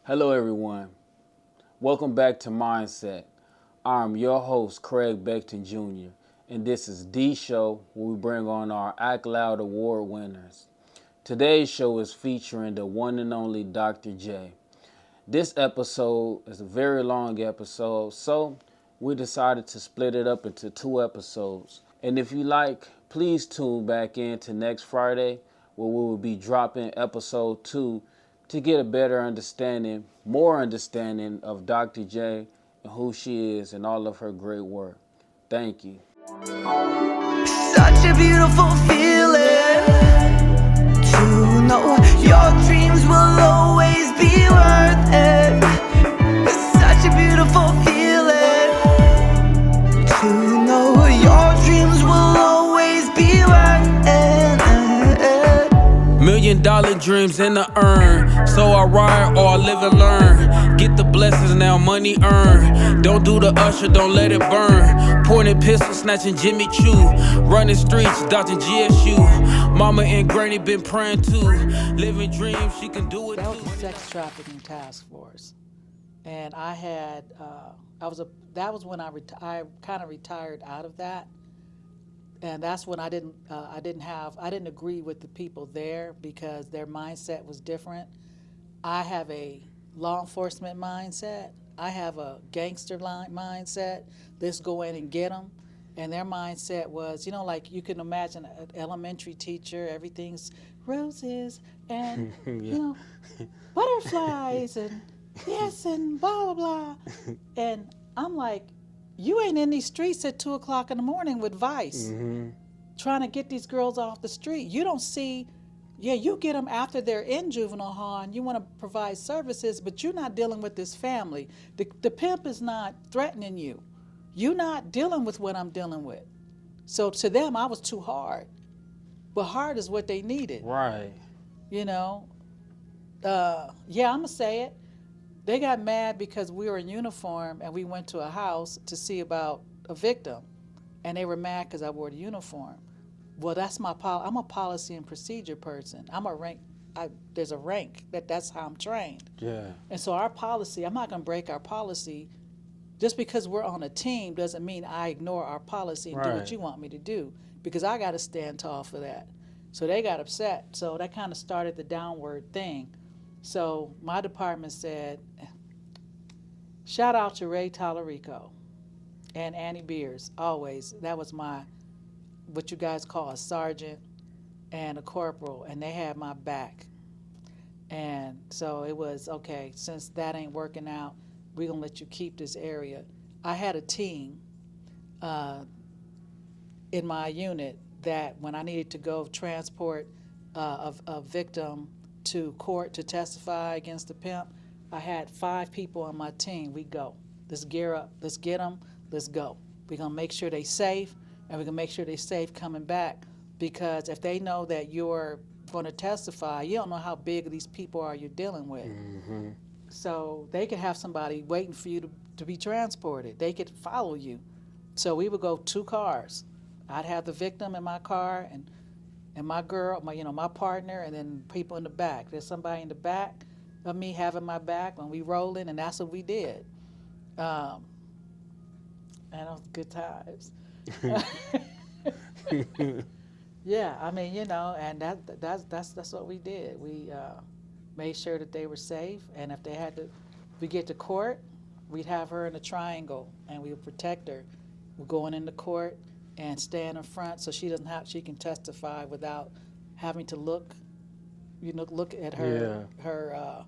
Hello everyone. Welcome back to Mindset. I'm your host, Craig Beckton Jr., and this is the show where we bring on our Act Loud Award winners. Today's show is featuring the one and only Dr. J. This episode is a very long episode, so we decided to split it up into 2 episodes. And if you like, please tune back in to next Friday where we will be dropping episode 2 to get a better understanding, more understanding of Dr. J and who she is and all of her great work. Thank you. Such a beautiful feeling to know your dreams will always be worth it. Such a beautiful feeling to know your dreams will always be worth it. $1 million dreams in the urn, so I ride or I live and learn. Get the blessings now, money earned. Don't do the usher, don't let it burn. Pointing pistol, snatching Jimmy Choo. Running streets, dodging GSU. Mama and granny been praying too. Living dreams, she can do it That was too. the sex trafficking task force, and I had that was when I kind of retired out of that, and that's when I didn't agree with the people there because their mindset was different. I have a law enforcement mindset. I have a gangster mindset. Let's go in and get them. And their mindset was, like you can imagine an elementary teacher, everything's roses and, butterflies and yes and blah, blah, blah. And I'm like, you ain't in these streets at 2 o'clock in the morning with Vice trying to get these girls off the street. You don't see, you get them after they're in juvenile hall and you want to provide services, but you're not dealing with this family. The pimp is not threatening you. You're not dealing with what I'm dealing with. So to them, I was too hard. But hard is what they needed. Right. I'm going to say it. They got mad because we were in uniform and we went to a house to see about a victim. And they were mad because I wore the uniform. Well, that's I'm a policy and procedure person. I'm a rank. There's a rank that's how I'm trained. Yeah. And so our policy, I'm not going to break our policy. Just because we're on a team doesn't mean I ignore our policy and do what you want me to do, because I got to stand tall for that. So they got upset. So that kind of started the downward thing. So my department said, shout out to Ray Tallarico and Annie Beers, always. That was what you guys call a sergeant and a corporal, and they had my back. And so it was, okay, since that ain't working out, we're going to let you keep this area. I had a team in my unit that when I needed to go transport a victim to court to testify against the pimp, I had 5 people on my team. We go. Let's gear up. Let's get them. Let's go. We're going to make sure they're safe, and we're going to make sure they're safe coming back, because if they know that you're going to testify, you don't know how big these people are you're dealing with. Mm-hmm. So they could have somebody waiting for you to be transported. They could follow you. So we would go 2 cars. I'd have the victim in my car and my girl, my partner, and then people in the back. There's somebody in the back of me having my back when we rolling, and that's what we did. And it was good times. Yeah, and that's what we did. We made sure that they were safe, and if we get to court, we'd have her in a triangle, and we would protect her. We're going into court and stand in front so she can testify without having to look at her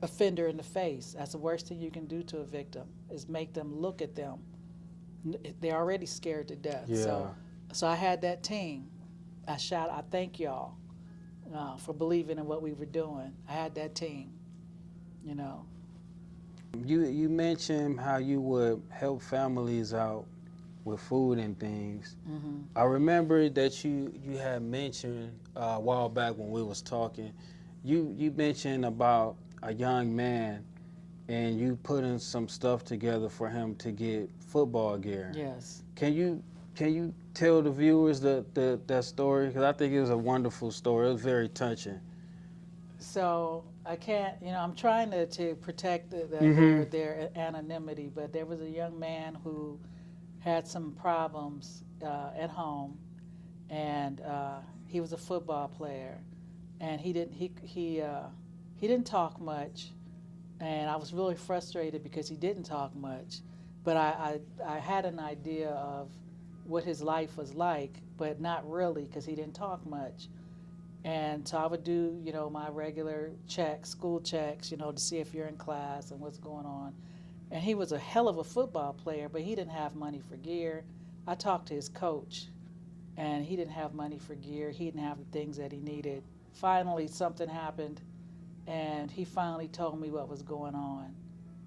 offender in the face. That's the worst thing you can do to a victim, is make them look at them. They're already scared to death. Yeah. So I had that team. I thank y'all for believing in what we were doing. I had that team, You mentioned how you would help families out with food and things. Mm-hmm. I remember that you had mentioned a while back when we was talking, you mentioned about a young man and you putting some stuff together for him to get football gear. Yes. Can you tell the viewers that story? Because I think it was a wonderful story. It was very touching. So I can't, I'm trying to protect their anonymity, but there was a young man who had some problems at home, and he was a football player, and he didn't talk much, and I was really frustrated because he didn't talk much, but I had an idea of what his life was like, but not really because he didn't talk much. And so I would do, my regular checks, school checks, to see if you're in class and what's going on. And he was a hell of a football player, but he didn't have money for gear. I talked to his coach, and he didn't have money for gear. He didn't have the things that he needed. Finally, something happened, and he finally told me what was going on.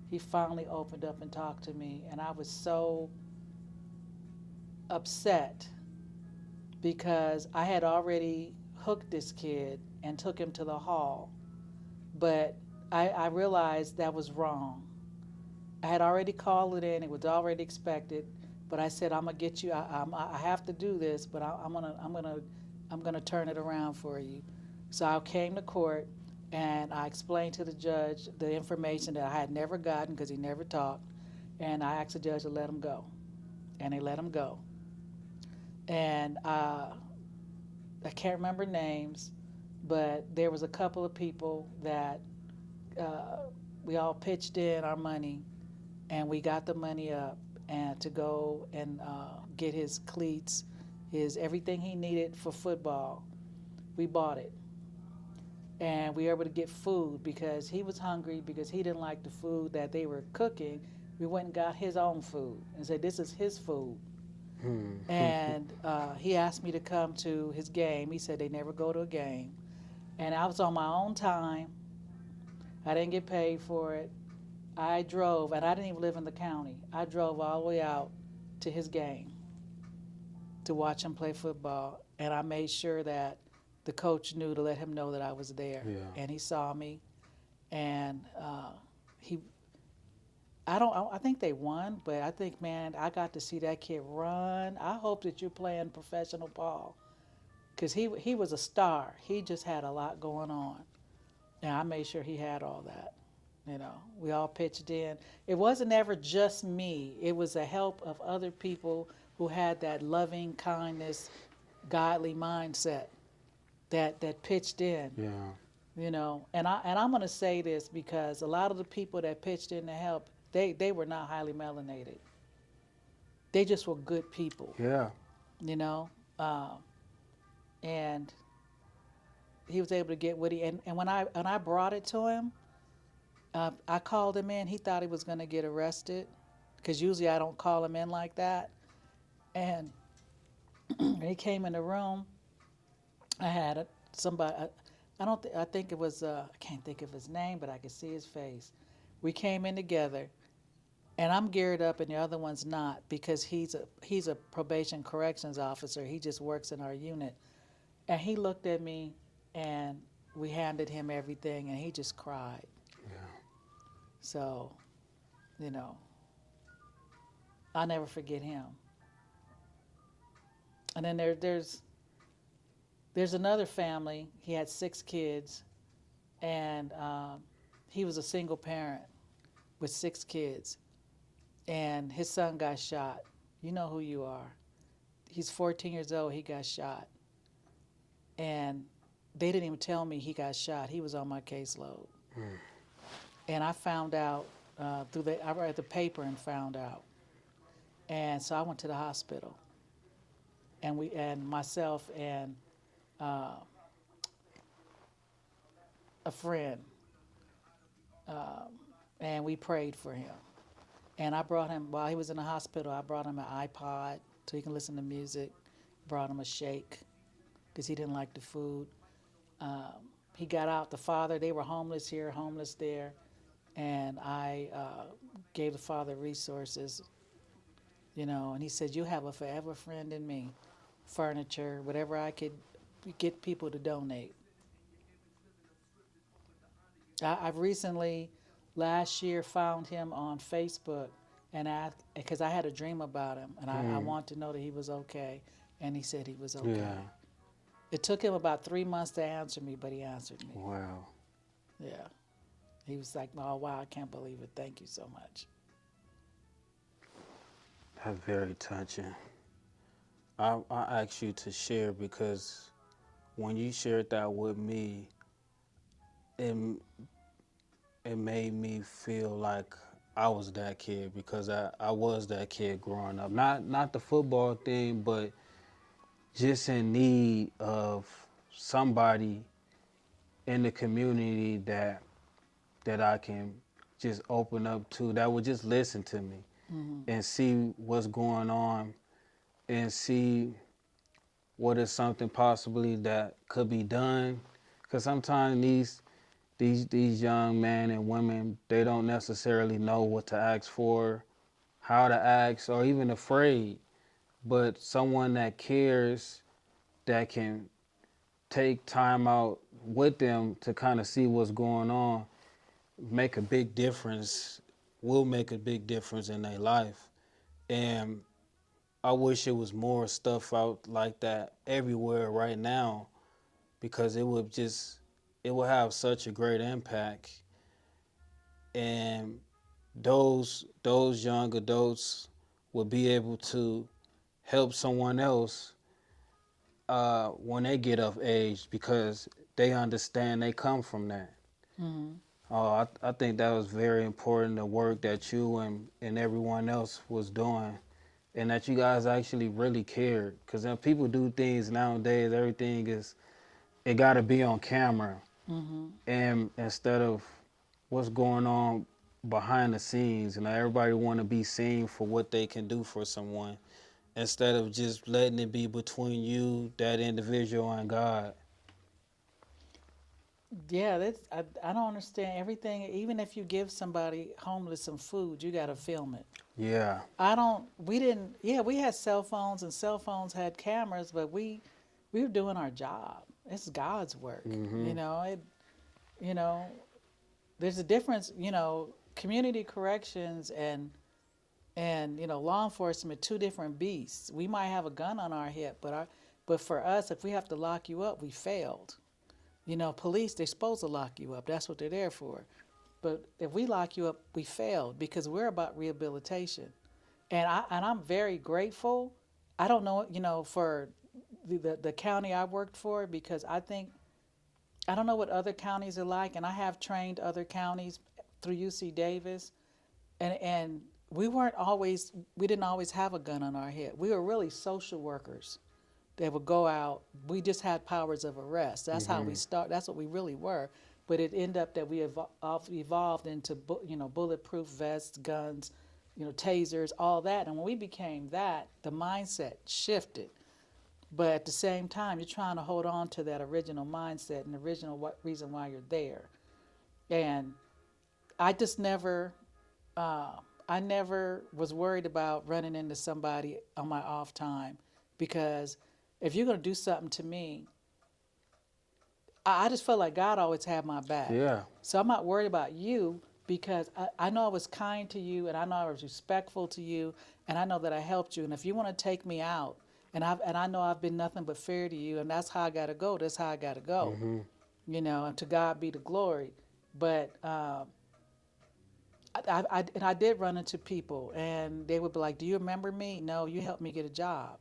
He finally opened up and talked to me, and I was so upset because I had already hooked this kid and took him to the hall, but I realized that was wrong. I had already called it in; it was already expected. But I said, "I'm gonna get you. I have to do this, but I'm gonna turn it around for you." So I came to court, and I explained to the judge the information that I had never gotten because he never talked, and I asked the judge to let him go, and they let him go. And I can't remember names, but there was a couple of people that we all pitched in our money, and we got the money up and to go and get his cleats, his everything he needed for football. We bought it, and we were able to get food because he was hungry because he didn't like the food that they were cooking. We went and got his own food and said, "This is his food." And he asked me to come to his game. He said they never go to a game. And I was on my own time. I didn't get paid for it. I drove, and I didn't even live in the county. I drove all the way out to his game to watch him play football. And I made sure that the coach knew to let him know that I was there. Yeah. And he saw me, and he I think they won, but I think, man, I got to see that kid run. I hope that you're playing professional ball because he was a star. He just had a lot going on, and I made sure he had all that. We all pitched in. It wasn't ever just me. It was the help of other people who had that loving kindness, godly mindset that pitched in. Yeah. And I'm going to say this because a lot of the people that pitched in to help, they were not highly melanated. They just were good people, Yeah. you know. And he was able to get what and when I brought it to him, I called him in. He thought he was going to get arrested because usually I don't call him in like that. And he came in the room. I had somebody. I don't. I think it was. I can't think of his name, but I could see his face. We came in together, and I'm geared up, and the other one's not because he's a probation corrections officer. He just works in our unit, and he looked at me, and we handed him everything, and he just cried. Yeah. So, I'll never forget him. And then there's another family. He had 6 kids, and he was a single parent with 6 kids, and his son got shot. You know who you are. He's 14 years old. He got shot, and they didn't even tell me he got shot. He was on my caseload, and I found out I read the paper and found out, and so I went to the hospital, and myself and a friend, and we prayed for him. And I brought him, while he was in the hospital, I brought him an iPod so he can listen to music, brought him a shake because he didn't like the food. He got out, the father, they were homeless here, homeless there, and I gave the father resources, and he said, "You have a forever friend in me, furniture, whatever I could get people to donate." I've recently, last year, found him on Facebook and asked, because I had a dream about him, and I wanted to know that he was okay, and he said he was okay. Yeah. It took him about 3 months to answer me, but he answered me. Wow. Yeah. He was like, oh, wow, I can't believe it. Thank you so much. That's very touching. I asked you to share because when you shared that with me, it it made me feel like I was that kid because I was that kid growing up. Not the football thing, but just in need of somebody in the community that I can just open up to, that would just listen to me and see what's going on and see what is something possibly that could be done. Because sometimes these young men and women, they don't necessarily know what to ask for, how to ask, or even afraid. But someone that cares, that can take time out with them to kind of see what's going on, make a big difference, will make a big difference in their life. And I wish it was more stuff out like that everywhere right now, because it would have such a great impact. And those young adults would be able to help someone else when they get of age, because they understand they come from that. Mm-hmm. I think that was very important, the work that you and everyone else was doing, and that you guys actually really cared. Because when people do things nowadays, everything it got to be on camera. Mm-hmm. And instead of what's going on behind the scenes, and everybody want to be seen for what they can do for someone, instead of just letting it be between you, that individual, and God. Yeah, I don't understand everything. Even if you give somebody homeless some food, you got to film it. Yeah. We didn't, yeah, we had cell phones and cell phones had cameras, but we were doing our job. It's God's work. Mm-hmm. You know, there's a difference, community corrections and law enforcement, two different beasts. We might have a gun on our hip, but for us, if we have to lock you up, we failed. Police, they're supposed to lock you up. That's what they're there for. But if we lock you up, we failed because we're about rehabilitation. And I'm very grateful. I don't know, for the county I worked for, because I don't know what other counties are like, and I have trained other counties through UC Davis, and we didn't always have a gun on our head. We were really social workers that would go out. We just had powers of arrest. That's how we start. That's what we really were. But it ended up that we evolved into bulletproof vests, guns, tasers, all that. And when we became that, the mindset shifted. But at the same time, you're trying to hold on to that original mindset and the original reason why you're there. And I just never, I never was worried about running into somebody on my off time, because if you're going to do something to me, I just felt like God always had my back. Yeah. So I'm not worried about you, because I know I was kind to you, and I know I was respectful to you, and I know that I helped you. And if you want to take me out, and I know I've been nothing but fair to you, and that's how I got to go. That's how I got to go. Mm-hmm. And to God be the glory. But I did run into people, and they would be like, "Do you remember me? No, you helped me get a job.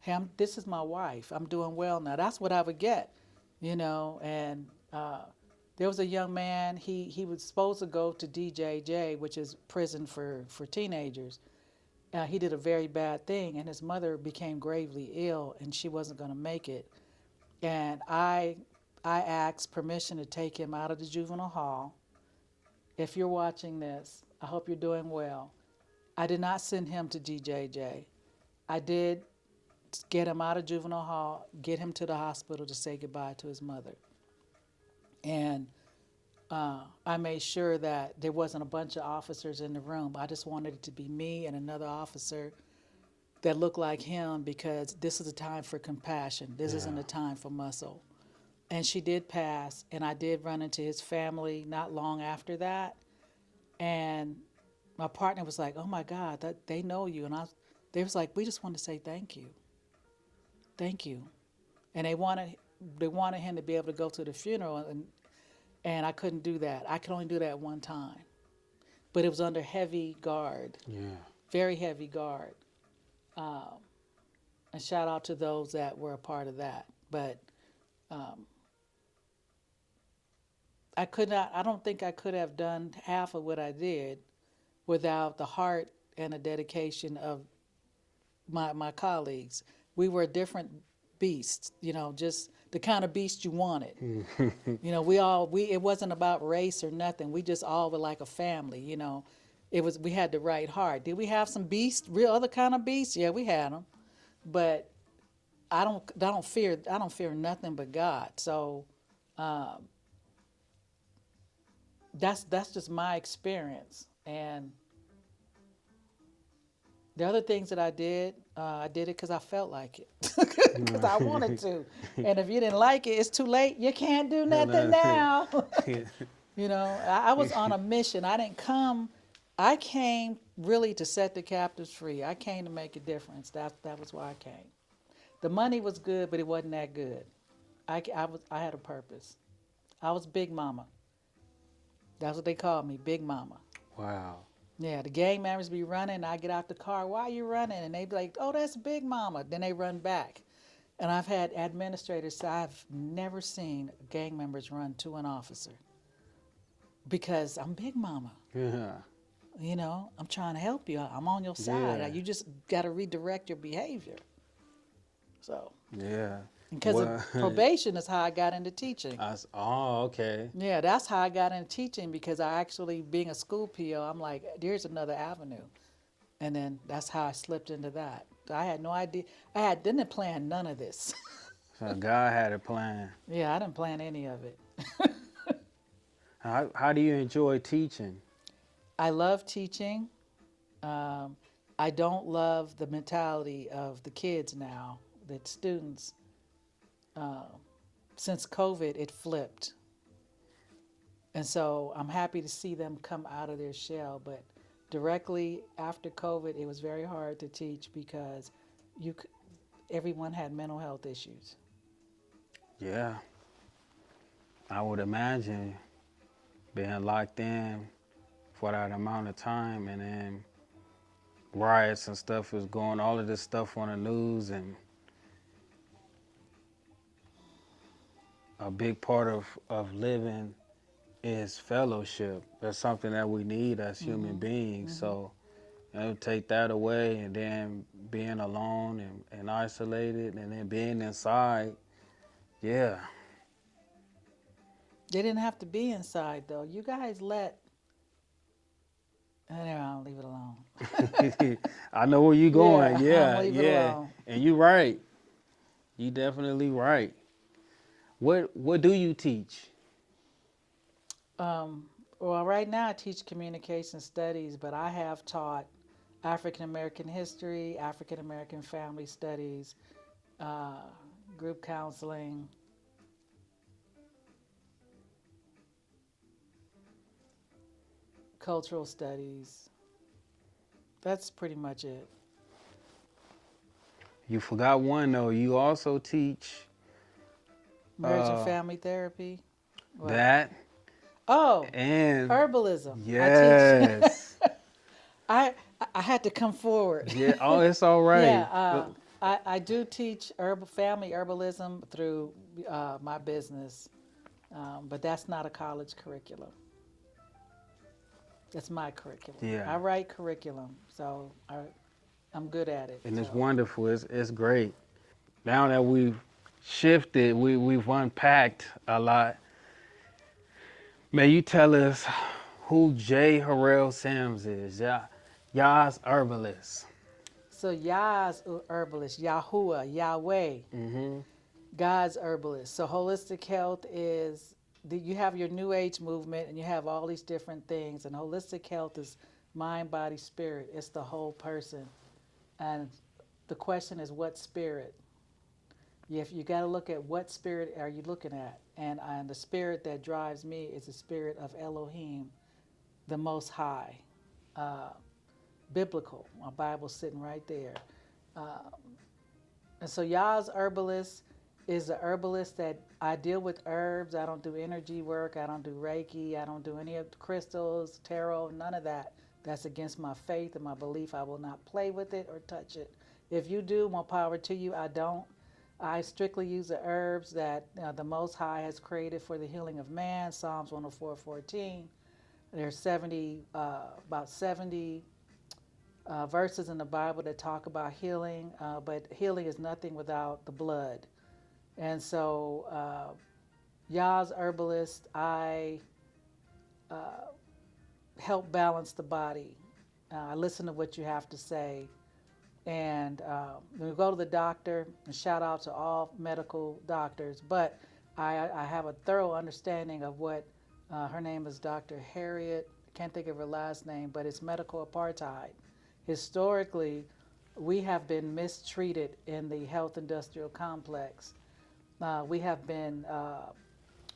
Hey, this is my wife. I'm doing well now." That's what I would get, And there was a young man. He was supposed to go to DJJ, which is prison for teenagers. He did a very bad thing, and his mother became gravely ill, and she wasn't going to make it. And I asked permission to take him out of the juvenile hall. If you're watching this, I hope you're doing well. I did not send him to DJJ. I did get him out of juvenile hall, get him to the hospital to say goodbye to his mother. And I made sure that there wasn't a bunch of officers in the room. I just wanted it to be me and another officer that looked like him, because this is a time for compassion. This isn't a time for muscle. And she did pass, and I did run into his family not long after that. And my partner was like, "Oh my God, they know you." And they was like, "We just want to say thank you. Thank you." And they wanted him to be able to go to the funeral. And I couldn't do that. I could only do that one time. But it was under heavy guard, Yeah. very heavy guard. And shout out to those that were a part of that. But I don't think I could have done half of what I did without the heart and the dedication of my colleagues. We were different beasts, just the kind of beast you wanted. It wasn't about race or nothing. We just all were like a family. We had the right heart. Did we have some beasts, real other kind of beasts? Yeah, we had them. But I don't fear nothing but God. So that's just my experience. And the other things that I did it because I felt like it, because I wanted to. And if you didn't like it, it's too late. You can't do nothing now. I was on a mission. I came really to set the captives free. I came to make a difference. That was why I came. The money was good, but it wasn't that good. I had a purpose. I was Big Mama. That's what they called me, Big Mama. Wow. Yeah, the gang members be running. I get out the car. Why are you running? And they be like, "Oh, that's Big Mama." Then they run back. And I've had administrators say I've never seen gang members run to an officer because I'm Big Mama. Yeah. I'm trying to help you. I'm on your side. Yeah. You just got to redirect your behavior. So. Yeah. Because of probation is how I got into teaching. Okay. Yeah, that's how I got into teaching because I actually, being a school PO, I'm like, there's another avenue. And then that's how I slipped into that. I had no idea. Didn't plan none of this. So God had a plan. Yeah, I didn't plan any of it. How do you enjoy teaching? I love teaching. I don't love the mentality of the kids now, the students. Since COVID, it flipped. And so I'm happy to see them come out of their shell. But directly after COVID, it was very hard to teach because everyone had mental health issues. Yeah. I would imagine being locked in for that amount of time, and then riots and stuff was going, all of this stuff on the news, and a big part of living is fellowship. That's something that we need as human beings. So, take that away, and then being alone and isolated, and then being inside, yeah. They didn't have to be inside, though. You guys I'll leave it alone. I know where you're going. Yeah, I'll leave it alone. And you're right. You definitely right. What do you teach? Well, right now I teach communication studies, but I have taught African American history, African American family studies, group counseling. Cultural studies. That's pretty much it. You forgot one though. You also teach Marriage and family therapy. What? that. Oh, and herbalism. Yes. I had to come forward. Yeah. Oh, it's all right. Yeah, I do teach family herbalism through my business, but that's not a college curriculum. That's my curriculum. Yeah. I write curriculum, so I'm good at it. And it's wonderful. It's great. Now that we've shifted, we've unpacked a lot. May you tell us who J. Harrell-Sims is? Yah's herbalist. So Yah's herbalist, Yahuwah, Yahweh, God's herbalist. So holistic health is, you have your New Age movement and you have all these different things. And holistic health is mind, body, spirit. It's the whole person. And the question is, what spirit? You got to look at what spirit are you looking at. And the spirit that drives me is the spirit of Elohim, the Most High. Biblical. My Bible's sitting right there. And so Yah's herbalist, is a herbalist that I deal with herbs. I don't do energy work. I don't do Reiki. I don't do any of the crystals, tarot, none of that. That's against my faith and my belief. I will not play with it or touch it. If you do, more power to you. I don't. I strictly use the herbs that the Most High has created for the healing of man, Psalms 104:14. There's about 70 verses in the Bible that talk about healing, but healing is nothing without the blood. And so, Yah's herbalist, I help balance the body. I listen to what you have to say. And when we go to the doctor, and shout out to all medical doctors, but I have a thorough understanding of what her name is Dr. Harriet, can't think of her last name, but it's medical apartheid. Historically, we have been mistreated in the health industrial complex. We have been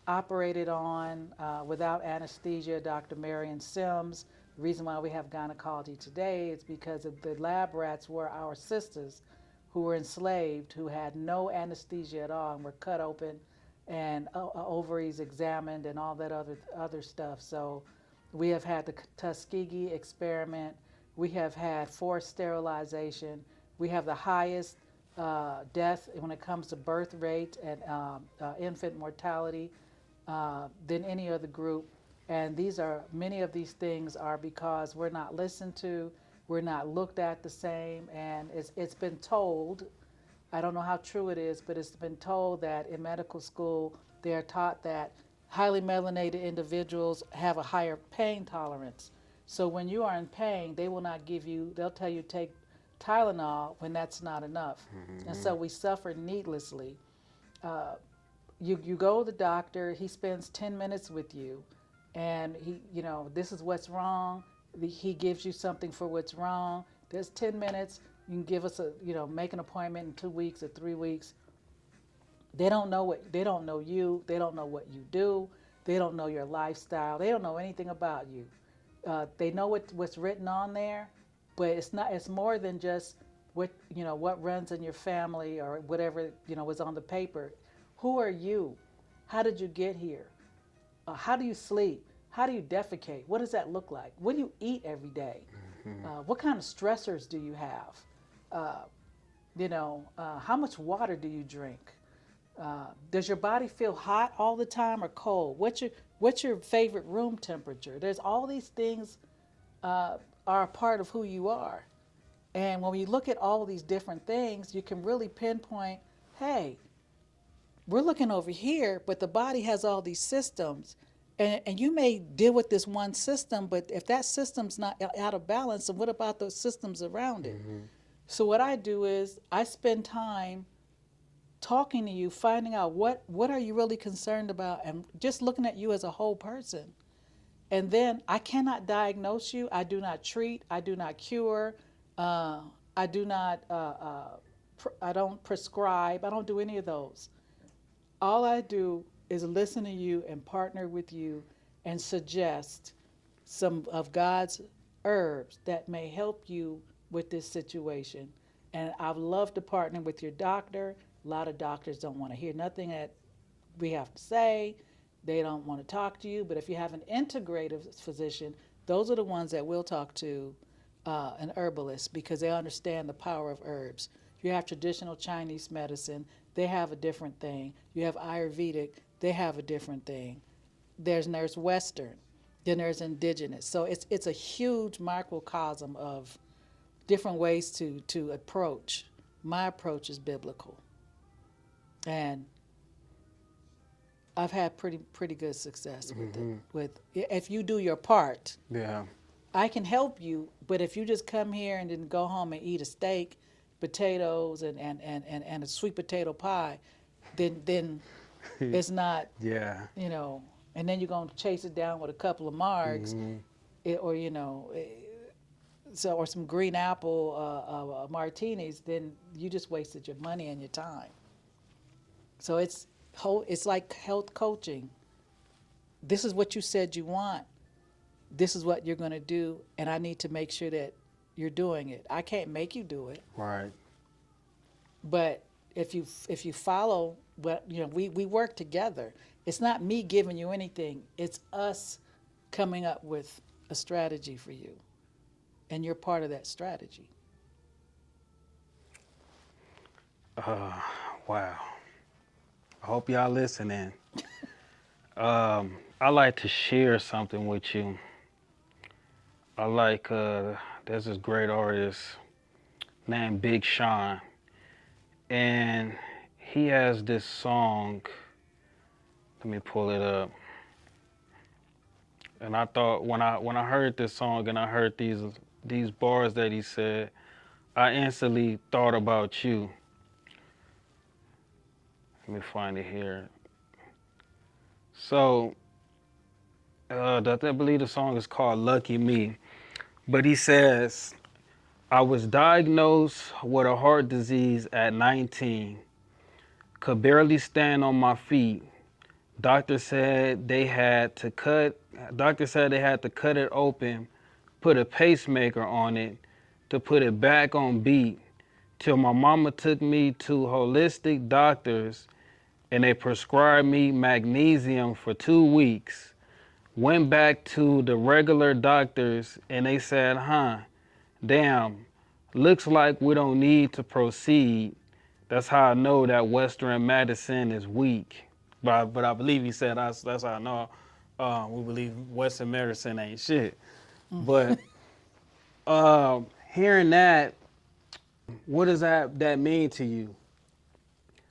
operated on without anesthesia. Dr. Harrell-Sims. The reason why we have gynecology today is because of the lab rats were our sisters who were enslaved, who had no anesthesia at all and were cut open and ovaries examined and all that other stuff. So we have had the Tuskegee experiment. We have had forced sterilization. We have the highest death when it comes to birth rate and infant mortality than any other group. And many of these things are because we're not listened to, we're not looked at the same, and it's been told, I don't know how true it is, but it's been told that in medical school they are taught that highly melanated individuals have a higher pain tolerance. So when you are in pain, they will not they'll tell you take Tylenol when that's not enough. Mm-hmm. And so we suffer needlessly. You go to the doctor, he spends 10 minutes with you, and this is what's wrong. He gives you something for what's wrong. There's 10 minutes. You can give us make an appointment in 2 weeks or 3 weeks. They don't know you. They don't know what you do. They don't know your lifestyle. They don't know anything about you. They know what's written on there, but it's more than just what runs in your family or whatever was on the paper. Who are you? How did you get here? How do you sleep? How do you defecate? What does that look like? What do you eat every day? Mm-hmm. What kind of stressors do you have? How much water do you drink? Does your body feel hot all the time or cold? What's your favorite room temperature? There's all these things are a part of who you are. And when we look at all these different things, you can really pinpoint, hey, we're looking over here, but the body has all these systems. And you may deal with this one system, but if that system's not out of balance, then what about those systems around it? Mm-hmm. So what I do is I spend time talking to you, finding out what are you really concerned about, and just looking at you as a whole person. And then I cannot diagnose you. I do not treat. I do not cure. I do not. I don't prescribe. I don't do any of those. All I do is listen to you and partner with you and suggest some of God's herbs that may help you with this situation. And I'd love to partner with your doctor. A lot of doctors don't want to hear nothing that we have to say. They don't want to talk to you. But if you have an integrative physician, those are the ones that will talk to an herbalist because they understand the power of herbs. You have traditional Chinese medicine, they have a different thing. You have Ayurvedic, they have a different thing. There's Western, then there's indigenous. So it's a huge microcosm of different ways to approach. My approach is biblical. And I've had pretty good success with it. With if you do your part, Yeah. I can help you. But if you just come here and then go home and eat a steak, potatoes, and a sweet potato pie, then it's not. Yeah. And then you're gonna chase it down with a couple of margs, or or some green apple martinis. Then you just wasted your money and your time. So it's like health coaching. This is what you said you want. This is what you're going to do, and I need to make sure that you're doing it. I can't make you do it. Right. But if you follow what we work together. It's not me giving you anything. It's us coming up with a strategy for you, and you're part of that strategy. Wow. I hope y'all listening. I like to share something with you. I like there's this great artist named Big Sean, and he has this song. Let me pull it up. And I thought when I heard this song and I heard these bars that he said, I instantly thought about you. Let me find it here. So I believe the song is called Lucky Me. But he says, I was diagnosed with a heart disease at 19. Could barely stand on my feet. Doctor said they had to cut it open, put a pacemaker on it to put it back on beat. Till my mama took me to holistic doctors and they prescribed me magnesium for 2 weeks. Went back to the regular doctors and they said, damn, looks like we don't need to proceed. That's how I know that Western medicine is weak. But I believe he said that's how I know we believe Western medicine ain't shit. But hearing that, what does that mean to you?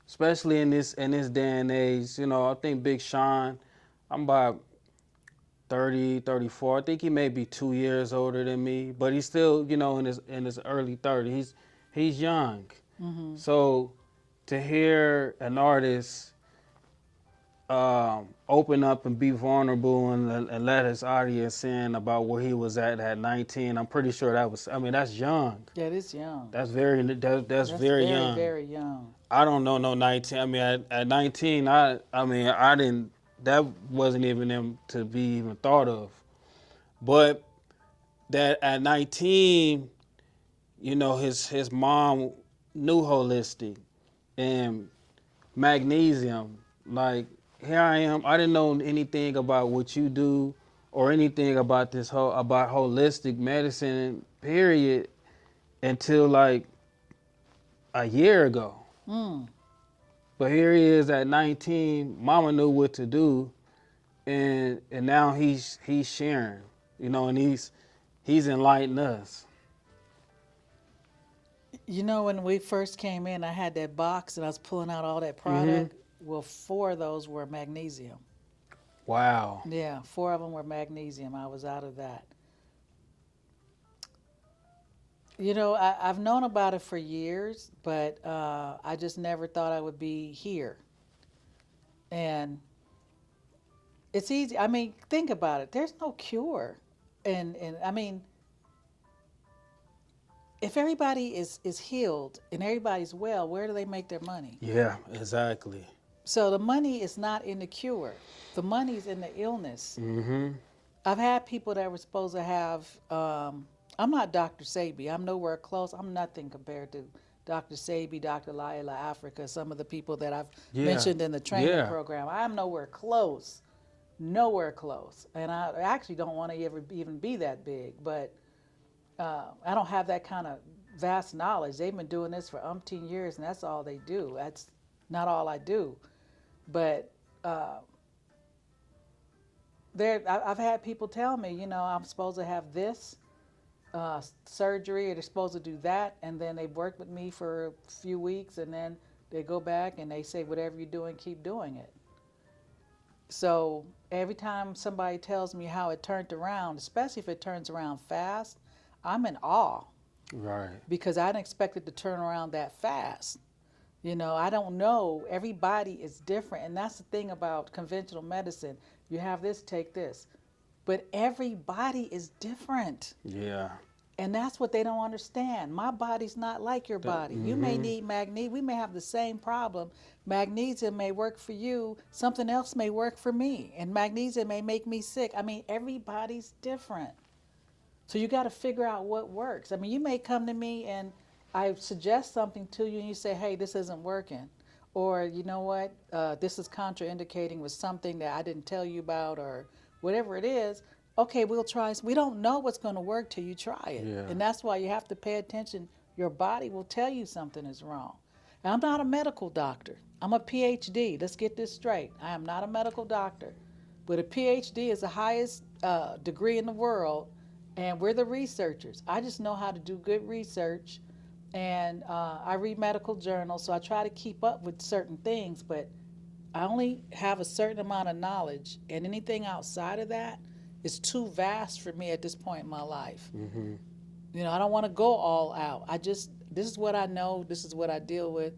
Especially in this day and age, I think Big Sean, I'm about 30, 34. I think he may be 2 years older than me, but he's still, in his early 30s. He's young. Mm-hmm. So to hear an artist open up and be vulnerable and let his audience in about where he was at 19, I'm pretty sure that's young. Yeah, it is young. That's very young. Very young. I don't know no 19. I mean, at 19, I didn't. That wasn't even to be even thought of. But that at 19, his mom knew holistic and magnesium. Like, here I am. I didn't know anything about what you do or anything about about holistic medicine, period, until like a year ago. Mm. But here he is at 19. Mama knew what to do, and now he's sharing, and he's enlightened us. When we first came in, I had that box and I was pulling out all that product. Mm-hmm. Well, 4 of those were magnesium. Wow. Yeah, 4 of them were magnesium. I was out of that. I've known about it for years, but I just never thought I would be here. And it's easy. I mean, think about it. There's no cure. And I mean, if everybody is healed and everybody's well, where do they make their money? Yeah, exactly. So the money is not in the cure. The money's in the illness. Mm-hmm. I've had people that were supposed to have, I'm not Dr. Sebi. I'm nowhere close. I'm nothing compared to Dr. Sebi, Dr. Laila Africa, some of the people that I've mentioned in the training program. I'm nowhere close. Nowhere close. And I actually don't want to ever even be that big, but I don't have that kind of vast knowledge. They've been doing this for umpteen years, and that's all they do. That's not all I do. But I've had people tell me, I'm supposed to have this surgery, or they're supposed to do that, and then they work with me for a few weeks, and then they go back and they say, whatever you're doing, keep doing it. So every time somebody tells me how it turned around, especially if it turns around fast, I'm in awe. Right. Because I didn't expect it to turn around that fast. I don't know. Everybody is different. And that's the thing about conventional medicine. You have this, take this. But everybody is different. Yeah. And that's what they don't understand. My body's not like your body. You may need magnesium. We may have the same problem. Magnesium may work for you. Something else may work for me. And magnesium may make me sick. I mean, everybody's different. So you got to figure out what works. I mean, you may come to me and I suggest something to you and you say, hey, this isn't working. Or, you know what, this is contraindicating with something that I didn't tell you about, or whatever it is. Okay, we'll try. We don't know what's going to work till you try it. Yeah. And that's why you have to pay attention. Your body will tell you something is wrong. And I'm not a medical doctor. I'm a Ph.D. Let's get this straight. I am not a medical doctor. But a Ph.D. is the highest degree in the world, and we're the researchers. I just know how to do good research, and I read medical journals, so I try to keep up with certain things, but I only have a certain amount of knowledge, and anything outside of that is too vast for me at this point in my life. Mm-hmm. You know, I don't want to go all out. This is what I know, this is what I deal with,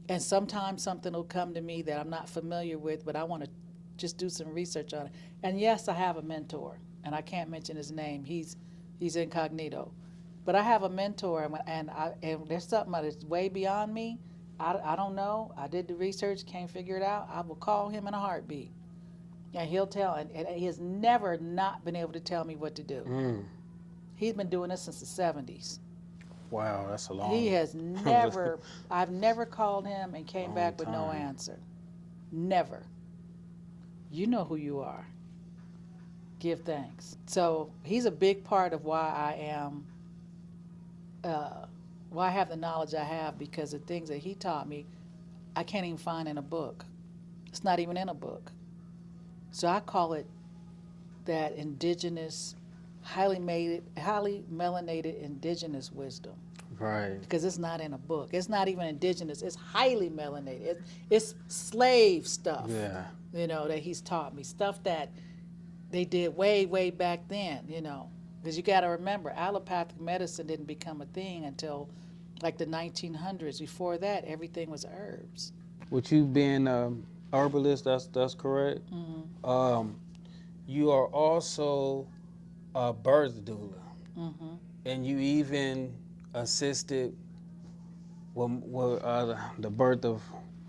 and sometimes something will come to me that I'm not familiar with, but I want to just do some research on it. And yes, I have a mentor, and I can't mention his name. He's incognito. But I have a mentor, and there's something that is way beyond me. I don't know. I did the research, can't figure it out. I will call him in a heartbeat. And he'll tell, and he has never not been able to tell me what to do. Mm. He's been doing this since the 70s. Wow, that's a long. He has never, I've never called him and came Long back with no time. answer. Never. You know who you are. Give thanks. So he's a big part of why I am, why I have the knowledge I have, because the things that he taught me, I can't even find in a book. It's not even in a book. So I call it that indigenous, highly melanated indigenous wisdom. Right. Because it's not in a book. It's not even indigenous. It's highly melanated. It's slave stuff. Yeah. You know, that he's taught me. Stuff that they did way, way back then, you know. Because you got to remember, allopathic medicine didn't become a thing until like the 1900s. Before that, everything was herbs. With you being herbalist, that's correct. Mm-hmm. You are also a birth doula, Mm-hmm. and you even assisted with the birth of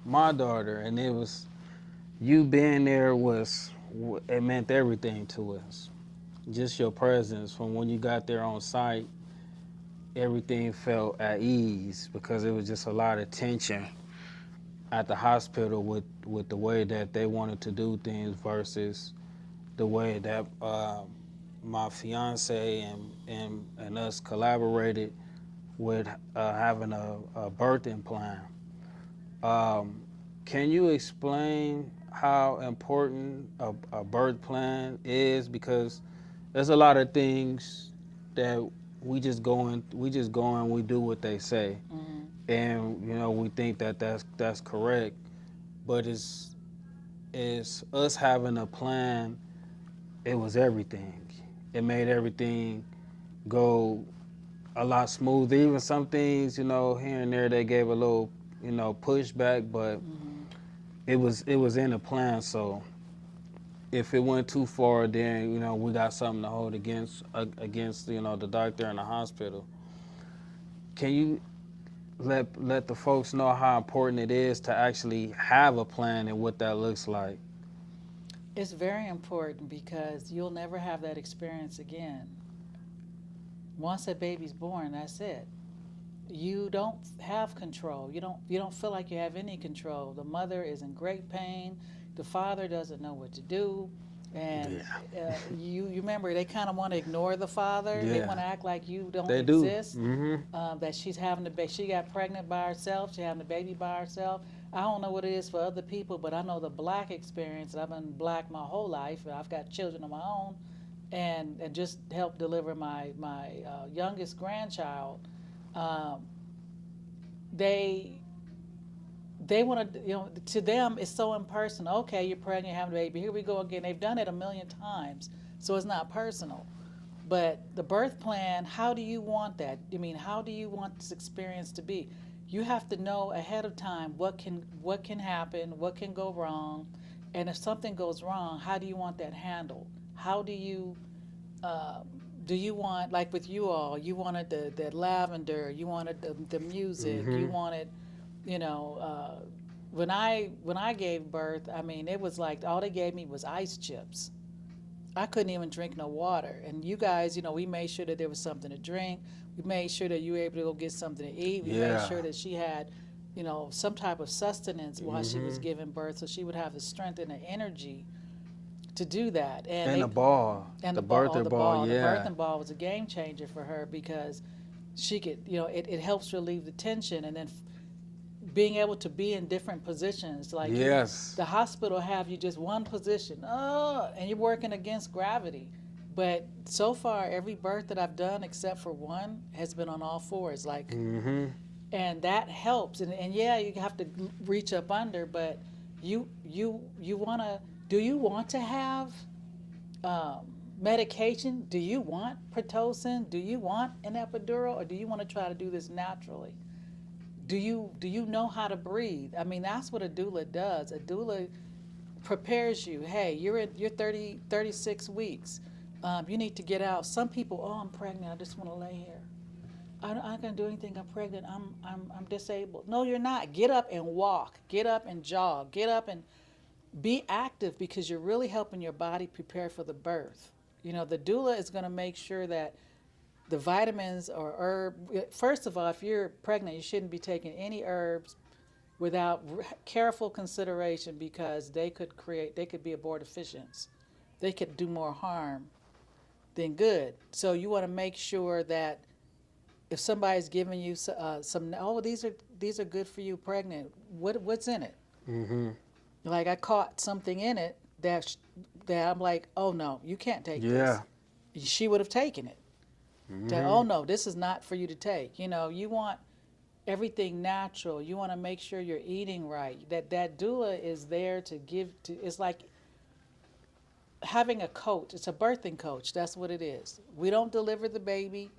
my daughter, and it was you being there it meant everything to us. Just your presence from when you got there on site, everything felt at ease because it was just a lot of tension at the hospital with the way that they wanted to do things versus the way that my fiance and us collaborated with having a birthing plan. Can you explain how important a birth plan is? Because there's a lot of things that we just go and we do what they say, Mm-hmm. and you know we think that that's correct, but it's us having a plan. It was everything. It made everything go a lot smoother. Even some things, you know, here and there they gave a little, you know, pushback, but Mm-hmm. it was in the plan. So if it went too far, then you know we got something to hold against you know the doctor and the hospital. Can you let the folks know how important it is to actually have a plan and what that looks like? It's very important because you'll never have that experience again. Once a baby's born, that's it. You don't have control. You don't feel like you have any control. The mother is in great pain. The father doesn't know what to do. And you remember they kind of want to ignore the father. They want to act like you don't They do. exist. Mm-hmm. That she's having she got pregnant by herself. She's having the baby by herself. I don't know what it is for other people, but I know the black experience. I've been black my whole life, and I've got children of my own, and just helped deliver my youngest grandchild. They want to, you know, to them it's so impersonal. Okay, you're pregnant, having a baby. Here we go again. They've done it a million times, so it's not personal. But the birth plan, how do you want that? I mean, how do you want this experience to be? You have to know ahead of time what can happen, what can go wrong, and if something goes wrong, how do you want that handled? How do you want, like with you all, you wanted the lavender, you wanted the music, you wanted, you know, when I gave birth, I mean, it was like all they gave me was ice chips. I couldn't even drink no water. And you guys, we made sure that there was something to drink. We made sure that you were able to go get something to eat. We made Yeah. sure that she had, some type of sustenance while she was giving birth, so she would have the strength and the energy to do that. And the ball. And the the ball, birthing ball, the yeah. birthing ball was a game changer for her because she could, it helps relieve the tension, and then being able to be in different positions. Like Yes. the hospital have you just one position, and you're working against gravity. But so far, every birth that I've done, except for one, has been on all fours. Like, and that helps. And yeah, you have to reach up under, but you wanna. Do you want to have medication? Do you want Pitocin? Do you want an epidural, or do you want to try to do this naturally? Do you know how to breathe? I mean, that's what a doula does. A doula prepares you. Hey, you're 36 weeks. You need to get out. Some people, oh, I'm pregnant. I just want to lay here. I'm not gonna do anything. I'm pregnant. I'm disabled. No, you're not. Get up and walk. Get up and jog. Get up and be active, because you're really helping your body prepare for the birth. The doula is gonna make sure that the vitamins or herb. First of all, if you're pregnant, you shouldn't be taking any herbs without careful consideration, because they could be abortifacients. They could do more harm than good. So you want to make sure that if somebody's giving you these are good for you pregnant, what's in it? Like, I caught something in it that I'm like, oh no, you can't take this. She would have taken it. That, oh no, this is not for you to take. You want everything natural. You want to make sure you're eating right. That doula is there to give to. It's like having a coach. It's a birthing coach. That's what it is. We don't deliver the baby.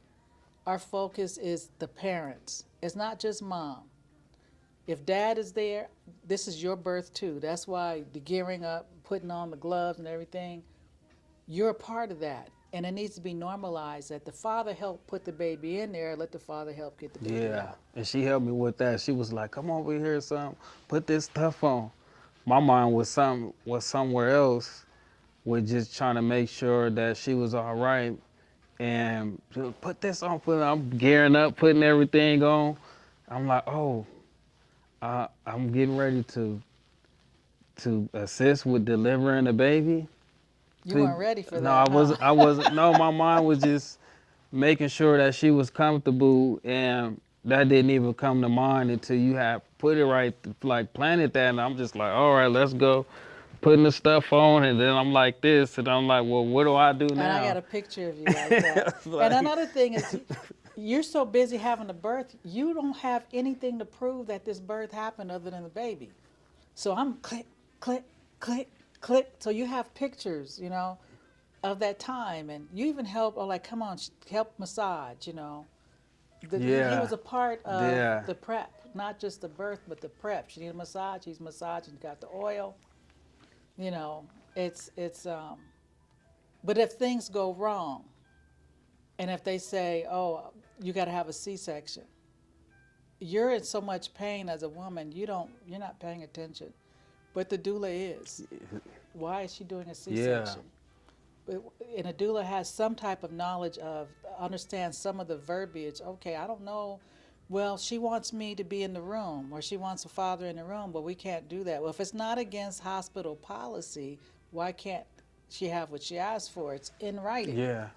Our focus is the parents. It's not just mom. If dad is there, this is your birth too. That's why the gearing up, putting on the gloves and everything, you're a part of that. And it needs to be normalized that the father helped put the baby in there, let the father help get the baby out. And she helped me with that. She was like, come over here, son, put this stuff on. My mind was somewhere else, with just trying to make sure that she was all right. And put this on, I'm gearing up, putting everything on. I'm like, oh, I'm getting ready to assist with delivering the baby. You weren't ready for that. No, I wasn't. No, my mind was just making sure that she was comfortable, and that didn't even come to mind until you had put it right, like planted that, and I'm just like, all right, let's go. Putting the stuff on, and then I'm like this, and I'm like, well, what do I do now? And I got a picture of you like that. And another thing is, you're so busy having a birth, you don't have anything to prove that this birth happened other than the baby. So I'm click, click, click, click. So you have pictures, of that time, and you even help. Oh, like, come on, help massage. He was a part of the prep, not just the birth, but the prep. She needed a massage. He's massaging. Got the oil. It's but if things go wrong, and if they say, oh, you got to have a C-section, you're in so much pain as a woman, you're not paying attention, but the doula is. Why is she doing a C-section? And a doula has some type of knowledge of, understands some of the verbiage. Okay, I don't know. Well, she wants me to be in the room, or she wants a father in the room, but we can't do that. Well, if it's not against hospital policy, why can't she have what she asked for? It's in writing. Yeah.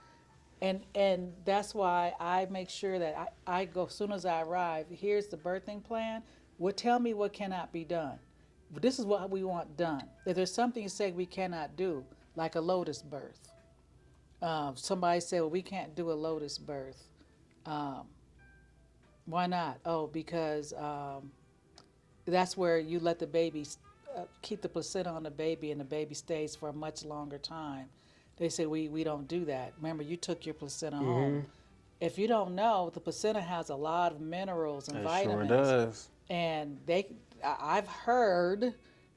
And that's why I make sure that I go, as soon as I arrive, here's the birthing plan. Well, tell me what cannot be done. This is what we want done. If there's something you say we cannot do, like a lotus birth. Somebody said, well, we can't do a lotus birth. Why not? Oh, because that's where you let the baby, keep the placenta on the baby, and the baby stays for a much longer time. They say we don't do that. Remember, you took your placenta home. If you don't know, the placenta has a lot of minerals and vitamins. Sure does. And I've heard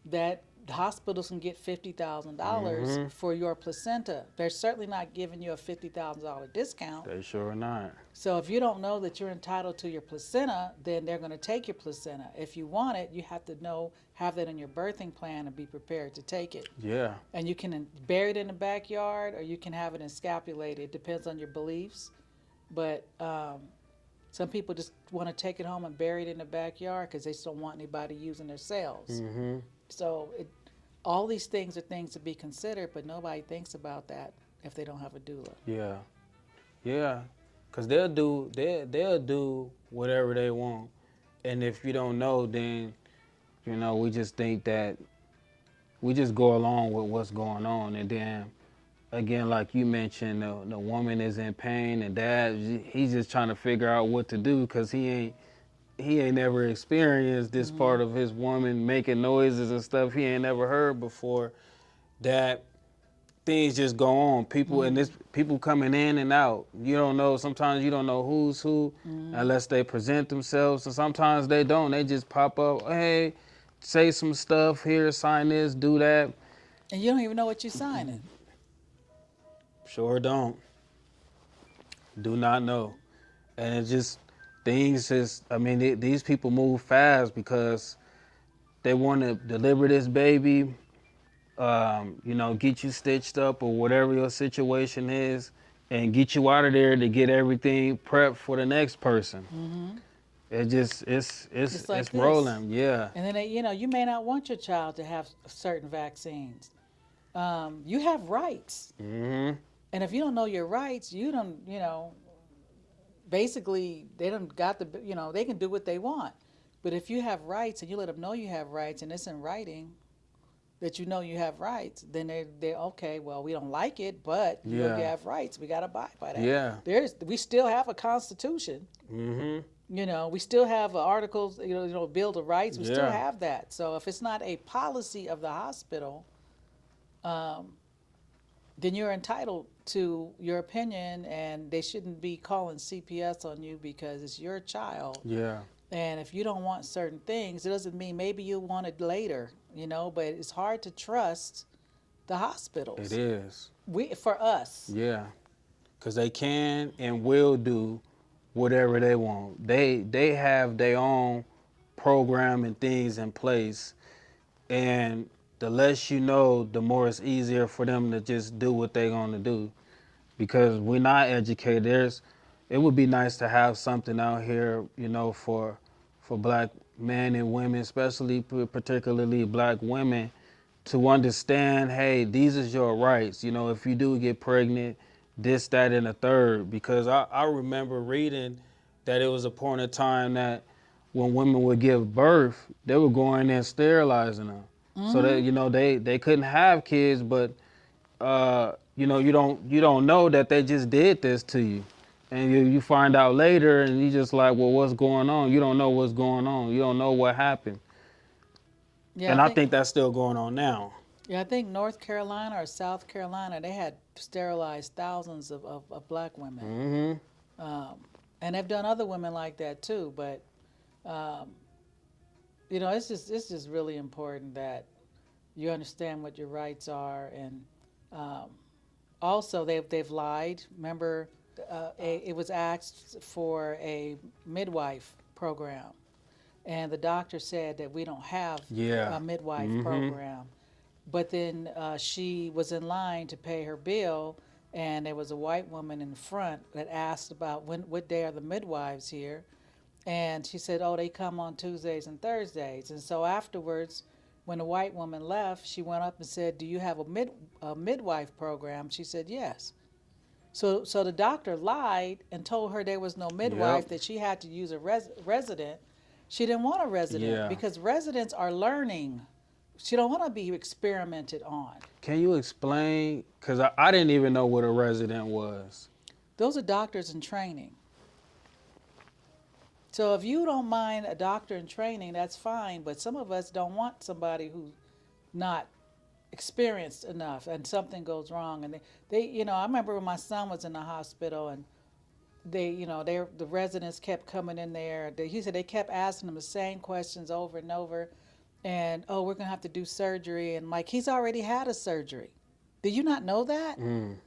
that hospitals can get $50,000 for your placenta. They're certainly not giving you a $50,000 discount. They sure are not. So if you don't know that you're entitled to your placenta, then they're going to take your placenta. If you want it, you have to have that in your birthing plan and be prepared to take it. Yeah. And you can bury it in the backyard, or you can have it encapsulated. It depends on your beliefs. But some people just want to take it home and bury it in the backyard because they just don't want anybody using their cells. So all these things are things to be considered, but nobody thinks about that if they don't have a doula. Yeah. Yeah. Because they'll do whatever they want. And if you don't know, then, you know, we just think that we just go along with what's going on. And then, again, like you mentioned, the woman is in pain, and dad, he's just trying to figure out what to do because he ain't never experienced this part of his woman making noises and stuff he ain't never heard before. That things just go on. People and this people coming in and out. You don't know. Sometimes you don't know who's who unless they present themselves, and sometimes they don't. They just pop up. Hey, say some stuff here. Sign this. Do that. And you don't even know what you're signing. Sure don't. Do not know. And it's just things just, I mean, these people move fast because they want to deliver this baby, you know, get you stitched up or whatever your situation is, and get you out of there to get everything prepped for the next person. It just, it's like it's this. rolling, yeah. And then, you know, you may not want your child to have certain vaccines. You have rights. And if you don't know your rights, you don't, you know, basically they don't got the, you know, they can do what they want. But if you have rights and you let them know you have rights and it's in writing that you know you have rights, then they're okay, well, we don't like it, but you know you have rights. We got to abide by that. Yeah. We still have a constitution. You know, we still have articles, you know, Bill of Rights. We still have that. So if it's not a policy of the hospital, then you're entitled to your opinion, and they shouldn't be calling CPS on you because it's your child. Yeah. And if you don't want certain things, it doesn't mean maybe you'll want it later, you know, but it's hard to trust the hospitals. It is. For us. Yeah. Because they can and will do whatever they want. They have their own program and things in place, and the less you know, the more it's easier for them to just do what they're going to do. Because we're not educated. It would be nice to have something out here, you know, for black men and women, especially particularly black women, to understand, hey, these is your rights. You know, if you do get pregnant, this, that, and the third. Because I remember reading that it was a point in time that when women would give birth, they were going in and sterilizing them. So that, you know, they couldn't have kids, but you know, you don't know that they just did this to you. And you find out later and you just like, well, what's going on? You don't know what's going on. You don't know what happened. Yeah, and I think that's still going on now. Yeah, I think North Carolina or South Carolina, they had sterilized thousands of black women. And they've done other women like that too, but you know, it's just really important that you understand what your rights are, and also they've lied. Remember, it was asked for a midwife program, and the doctor said that we don't have a midwife program. But then she was in line to pay her bill, and there was a white woman in front that asked about what day are the midwives here. And she said, oh, they come on Tuesdays and Thursdays. And so afterwards, when the white woman left, she went up and said, do you have a midwife program? She said, yes. So the doctor lied and told her there was no midwife, that she had to use a resident. She didn't want a resident because residents are learning. She don't want to be experimented on. Can you explain? Because I didn't even know what a resident was. Those are doctors in training. So if you don't mind a doctor in training, that's fine. But some of us don't want somebody who's not experienced enough and something goes wrong. And they you know, I remember when my son was in the hospital and the residents kept coming in there. He said they kept asking them the same questions over and over. and oh, we're gonna have to do surgery, and like he's already had a surgery. Did you not know that? Mm.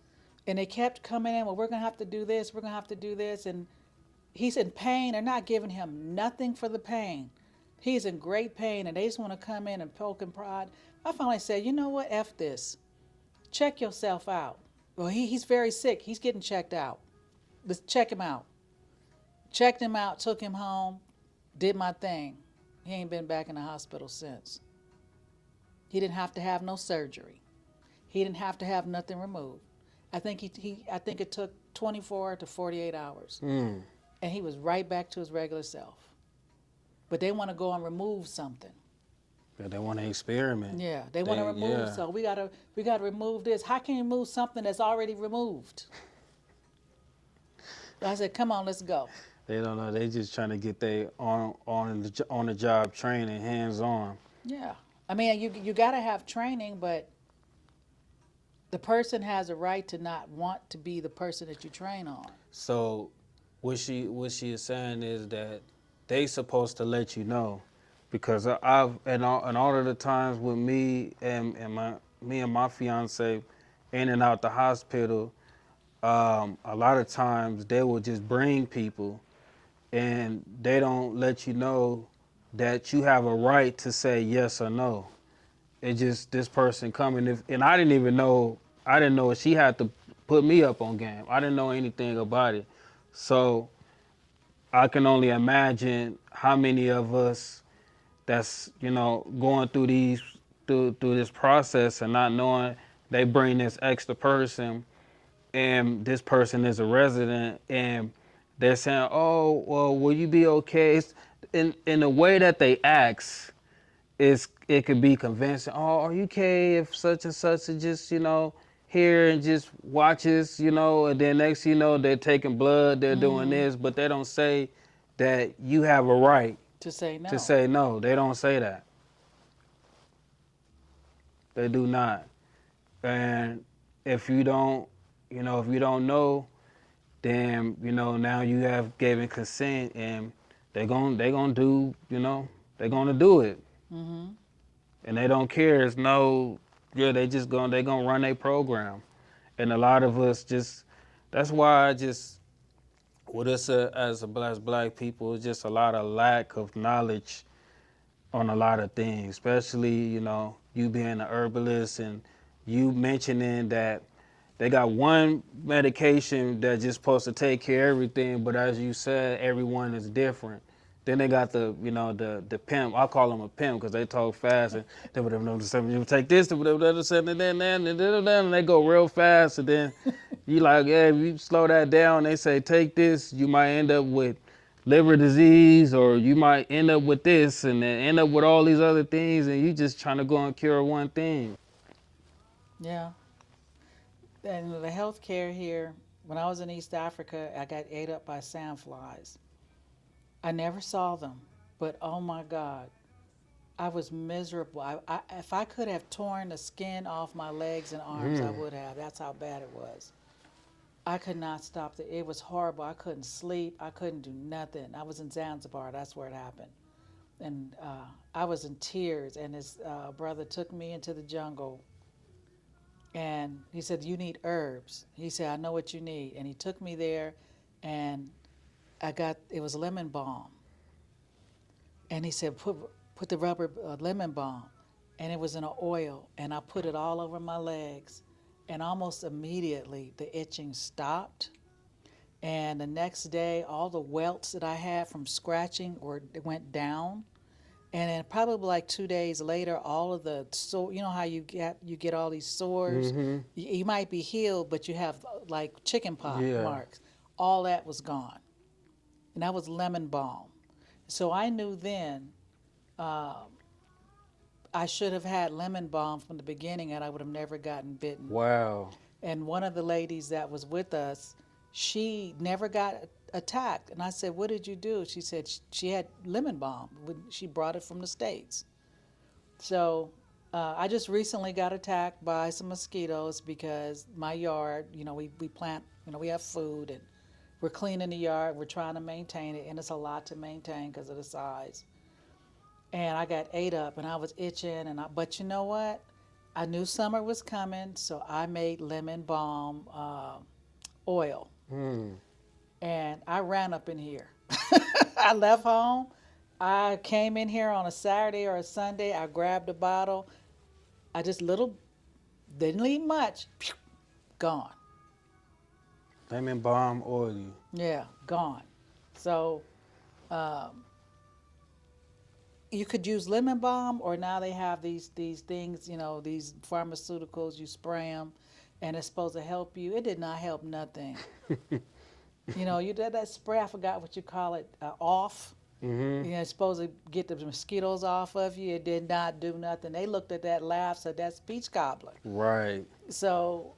And they kept coming in. Well, we're gonna have to do this. We're gonna have to do this, and he's in pain. They're not giving him nothing for the pain. He's in great pain, and they just want to come in and poke and prod. I finally said, you know what? F this. Check yourself out. Well, he's very sick. He's getting checked out. Let's check him out. Checked him out, took him home, did my thing. He ain't been back in the hospital since. He didn't have to have no surgery. He didn't have to have nothing removed. I think I think it took 24 to 48 hours. Mm. And he was right back to his regular self. But they want to go and remove something. Yeah, they want to experiment. Yeah, they want to remove. Yeah. So we gotta remove this. How can you remove something that's already removed? I said, come on, let's go. They don't know. They just trying to get their on the job training, hands on. Yeah, I mean, you gotta have training, but the person has a right to not want to be the person that you train on. So, what she is saying is that they supposed to let you know, because I've and all of the times with me and my fiance in and out the hospital, a lot of times they will just bring people, and they don't let you know that you have a right to say yes or no. It just this person coming, and I didn't even know. I didn't know she had to put me up on game. I didn't know anything about it, so I can only imagine how many of us that's going through this process and not knowing they bring this extra person, and this person is a resident, and they're saying, "Oh, well, will you be okay?" It's in the way that they ask. It could be convincing. Oh, are you okay if such and such is just here and just watches, and then next they're taking blood, they're doing this, but they don't say that you have a right To say no. to say no. They don't say that. They do not. And if you don't, know, then now you have given consent, and they're gonna do, they're gonna do it. Mm-hmm. And they don't care. It's no, yeah, they gonna run their program. And a lot of us that's why with us as black people, it's just a lot of lack of knowledge on a lot of things, especially, you being an herbalist and you mentioning that they got one medication that's just supposed to take care of everything, but as you said, everyone is different. Then they got the pimp. I call them a pimp because they talk fast, and you take this, and they go real fast, and then you like, yeah, if you slow that down, they say take this, you might end up with liver disease, or you might end up with this, and then end up with all these other things, and you just trying to go and cure one thing. Yeah. And the healthcare here, when I was in East Africa, I got ate up by sandflies. I never saw them, but oh my God, I was miserable. If I could have torn the skin off my legs and arms, I would have. That's how bad it was. I could not stop it. It was horrible. I couldn't sleep. I couldn't do nothing. I was in Zanzibar. That's where it happened. And I was in tears, and his brother took me into the jungle, and he said, you need herbs. He said, I know what you need. And he took me there, and it was lemon balm. And he said, put the rubber lemon balm. And it was in an oil, and I put it all over my legs. And almost immediately, the itching stopped. And the next day, all the welts that I had from scratching went down. And then probably like 2 days later, all of the how you get all these sores. Mm-hmm. You might be healed, but you have like chicken pox Yeah. marks. All that was gone, and that was lemon balm. So I knew then I should have had lemon balm from the beginning, and I would have never gotten bitten. Wow. And one of the ladies that was with us, she never got attacked. And I said, what did you do? She said she had lemon balm. She brought it from the States. So I just recently got attacked by some mosquitoes because my yard, we plant, we have food, and we're cleaning the yard. We're trying to maintain it, and it's a lot to maintain because of the size. and I got ate up, and I was itching, but you know what? I knew summer was coming, so I made lemon balm oil, and I ran up in here. I left home. I came in here on a Saturday or a Sunday. I grabbed a bottle. I just didn't leave much. Gone. Lemon balm oil. Yeah, gone. So um, you could use lemon balm, or now they have these things, these pharmaceuticals. You spray them, and it's supposed to help you. It did not help nothing. You did that spray. I forgot what you call it. Off. It's supposed to get the mosquitoes off of you. It did not do nothing. They looked at that, laughed, said that's speech gobbler. Right. So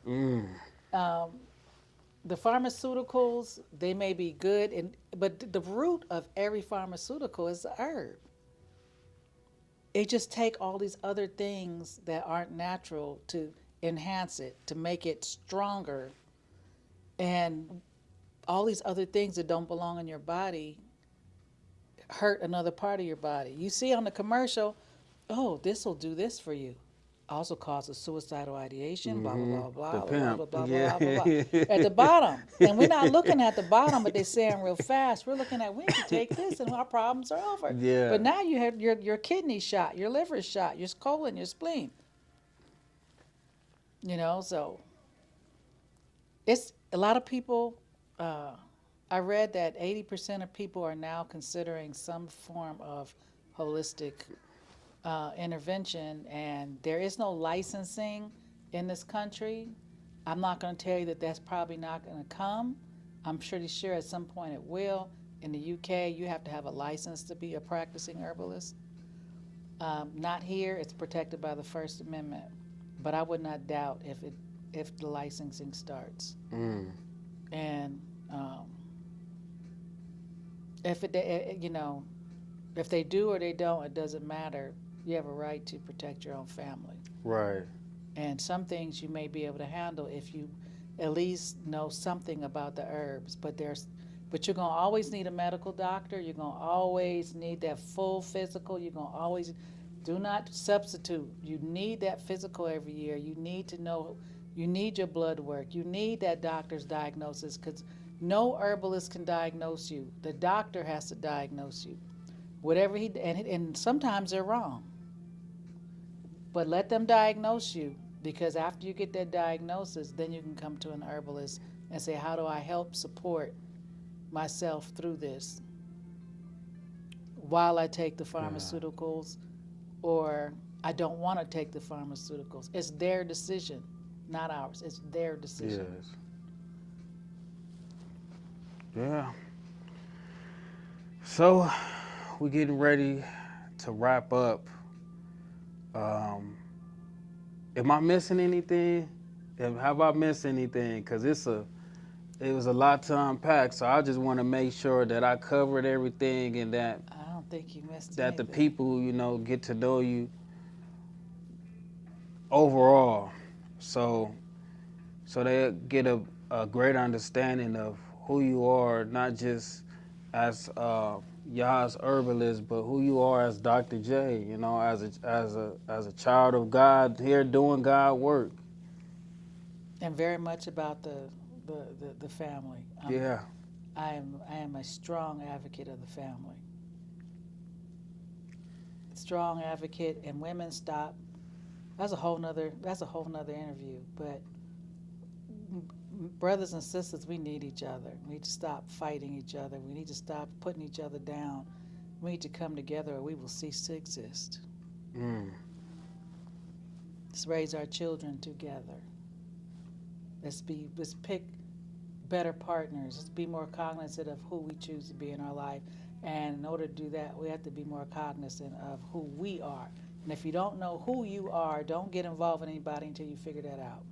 the pharmaceuticals, they may be good, but the root of every pharmaceutical is the herb. It just take all these other things that aren't natural to enhance it, to make it stronger, and all these other things that don't belong in your body hurt another part of your body. You see on the commercial, oh, this will do this for you. Also causes suicidal ideation, blah, blah, blah, blah, The blah, pimp. blah, blah, Yeah. blah, blah, blah. At the bottom. And we're not looking at the bottom, but they're saying real fast. We're looking at, we need to take this and our problems are over. Yeah. But now you have your kidney shot, your liver shot, your colon, your spleen. So it's a lot of people. I read that 80% of people are now considering some form of holistic intervention, and there is no licensing in this country. I'm not going to tell you that that's probably not going to come. I'm pretty sure at some point it will. In the UK, you have to have a license to be a practicing herbalist. Not here. It's protected by the First Amendment, but I would not doubt if the licensing starts. And if they do or they don't, it doesn't matter. You have a right to protect your own family. Right. And some things you may be able to handle if you at least know something about the herbs. But you're gonna always need a medical doctor. You're gonna always need that full physical. You're gonna always do not substitute. You need that physical every year. You need to know. You need your blood work. You need that doctor's diagnosis, because no herbalist can diagnose you. The doctor has to diagnose you. Whatever and sometimes they're wrong. But let them diagnose you, because after you get that diagnosis, then you can come to an herbalist and say, how do I help support myself through this while I take the pharmaceuticals, or I don't want to take the pharmaceuticals. It's their decision, not ours. It's their decision. Yes. Yeah. So we're getting ready to wrap up. Am I missing anything? Have I missed anything? Because it was a lot to unpack. So I just want to make sure that I covered everything, and that I don't think you missed that anything. the people, get to know you overall. So they get a great understanding of who you are, not just as Yah's herbalist, but who you are as Dr. J, as a child of God here doing God work. And very much about the family. Yeah. I am a strong advocate of the family. Strong advocate, and women stop. That's a whole nother interview. But brothers and sisters, we need each other. We need to stop fighting each other. We need to stop putting each other down. We need to come together, or we will cease to exist. Let's raise our children together. Let's pick better partners. Let's be more cognizant of who we choose to be in our life. And in order to do that, we have to be more cognizant of who we are. And if you don't know who you are, don't get involved with anybody until you figure that out.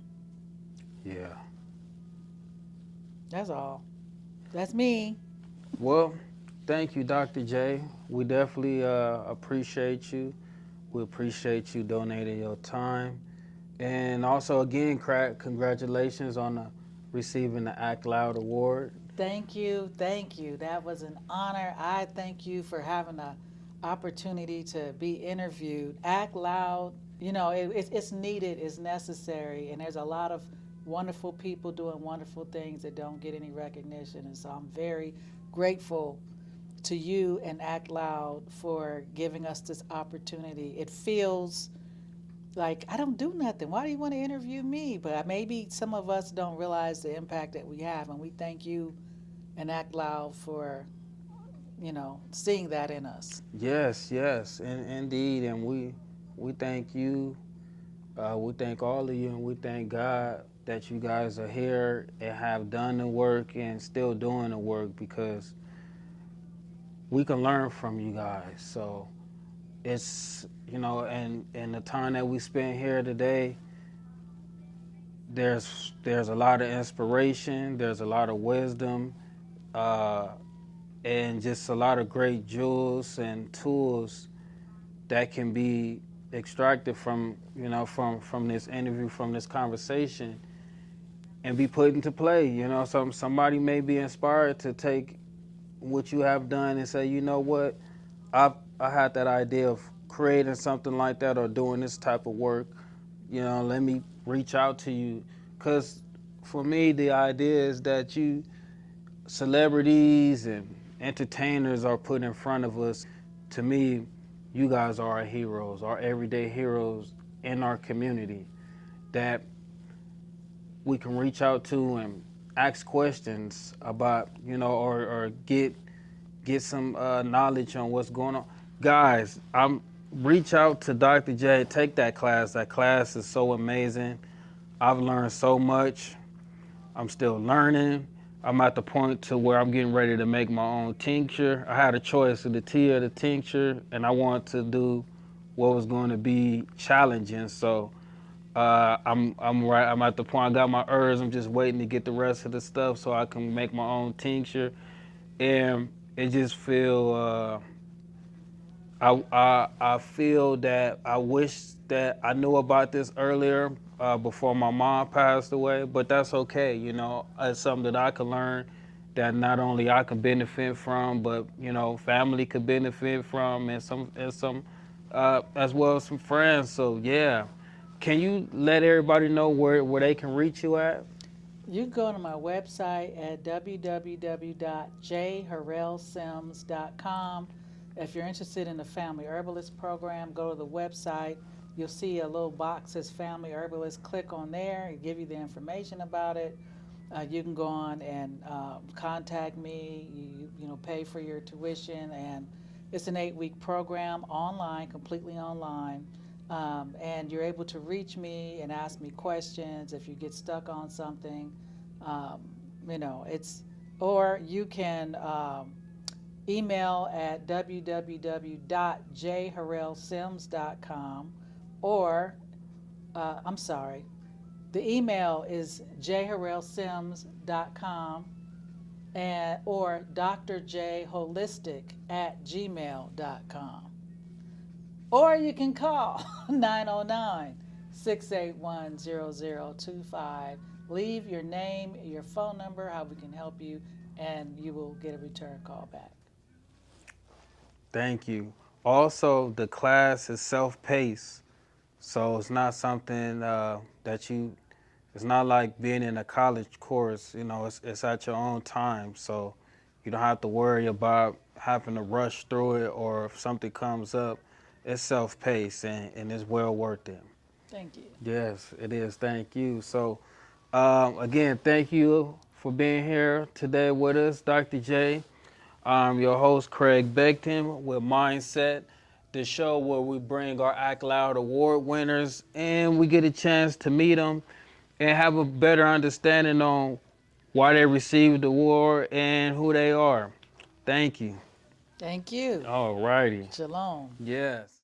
Yeah. That's all. That's me. Well, thank you, Dr. J. We definitely appreciate you. We appreciate you donating your time. And also, again, congratulations on receiving the Act Loud Award. Thank you. That was an honor. I thank you for having opportunity to be interviewed, act loud. You know, it's needed, it's necessary, and there's a lot of wonderful people doing wonderful things that don't get any recognition. And so I'm very grateful to you and Act Loud for giving us this opportunity. It feels like I don't do nothing. Why do you want to interview me? But maybe some of us don't realize the impact that we have, and we thank you and Act Loud for, seeing that in us. Yes, yes, indeed, and we thank you. We thank all of you, and we thank God that you guys are here and have done the work and still doing the work, because we can learn from you guys. So it's, and the time that we spent here today, there's a lot of inspiration, there's a lot of wisdom, uh, and just a lot of great jewels and tools that can be extracted from, from this interview, from this conversation, and be put into play. Somebody may be inspired to take what you have done and say, you know what, I had that idea of creating something like that or doing this type of work. Let me reach out to you, because for me the idea is that celebrities and entertainers are put in front of us. To me, you guys are our heroes, our everyday heroes in our community that we can reach out to and ask questions about, or get some knowledge on what's going on. Guys, reach out to Dr. J, take that class. That class is so amazing. I've learned so much. I'm still learning. I'm at the point to where I'm getting ready to make my own tincture. I had a choice of the tea or the tincture, and I wanted to do what was going to be challenging. So I'm at the point. I got my herbs. I'm just waiting to get the rest of the stuff so I can make my own tincture. And it just feel I feel that I wish that I knew about this earlier, before my mom passed away, but that's okay. It's something that I can learn, that not only I can benefit from, but family could benefit from, and some as well as some friends. So yeah, can you let everybody know where they can reach you at? You can go to my website at www.jharrell-sims.com. If you're interested in the Family Herbalist program, go to the website. You'll see a little box that says Family Herbalist. Click on there. It'll give you the information about it. You can go on and contact me. You pay for your tuition, and it's an 8-week program, online, completely online. And you're able to reach me and ask me questions if you get stuck on something. Or you can email at www.jharrell-sims.com, or the email is jharrell-sims.com, or drjholistic@gmail.com. Or you can call 909-681-0025. Leave your name, your phone number, how we can help you, and you will get a return call back. Thank you. Also, the class is self-paced, so it's not something it's not like being in a college course. It's at your own time, so you don't have to worry about having to rush through it, or if something comes up. It's self-paced, and it's well worth it. Thank you. Yes, it is. Thank you. So, again, thank you for being here today with us, Dr. J. I'm your host, Craig Beckton, with Mindset, the show where we bring our Act Loud award winners and we get a chance to meet them and have a better understanding on why they received the award and who they are. Thank you. Thank you. All righty. Shalom. Yes.